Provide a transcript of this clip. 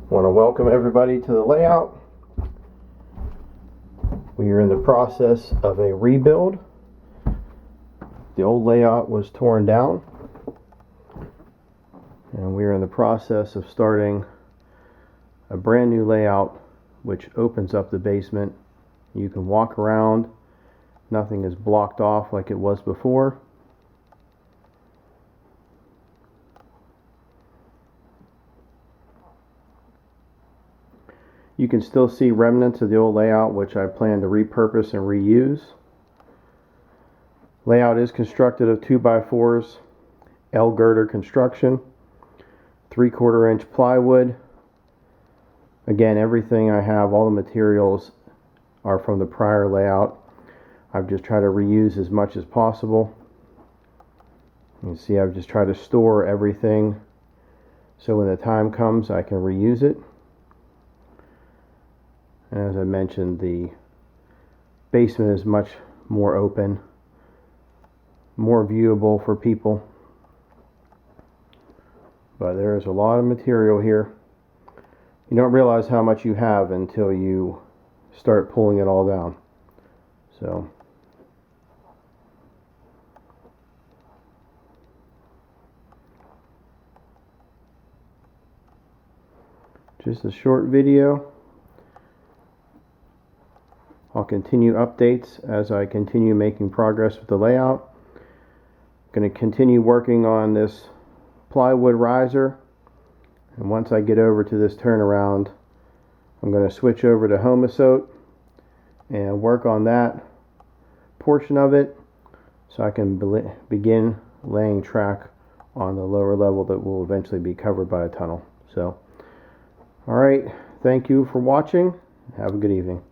Want to welcome everybody to the layout. We are in the process of a rebuild. The old layout was torn down, and we are in the process of starting a brand new layout which opens up the basement. You can walk around. Nothing is blocked off like it was before. You can still see remnants of the old layout, which I plan to repurpose and reuse. Layout is constructed of 2x4s, L girder construction, 3/4 inch plywood. Again, everything I have, all the materials are from the prior layout. I've just tried to reuse as much as possible. You can see I've just tried to store everything so when the time comes I can reuse it. And as I mentioned, the basement is much more open, more viewable for people. But there is a lot of material here. You don't realize how much you have until you start pulling it all down. So just a short video. I'll continue updates as I continue making progress with the layout. I'm going to continue working on this plywood riser, and once I get over to this turnaround, I'm going to switch over to Homasote and work on that portion of it so I can begin laying track on the lower level that will eventually be covered by a tunnel. So, alright, thank you for watching. Have a good evening.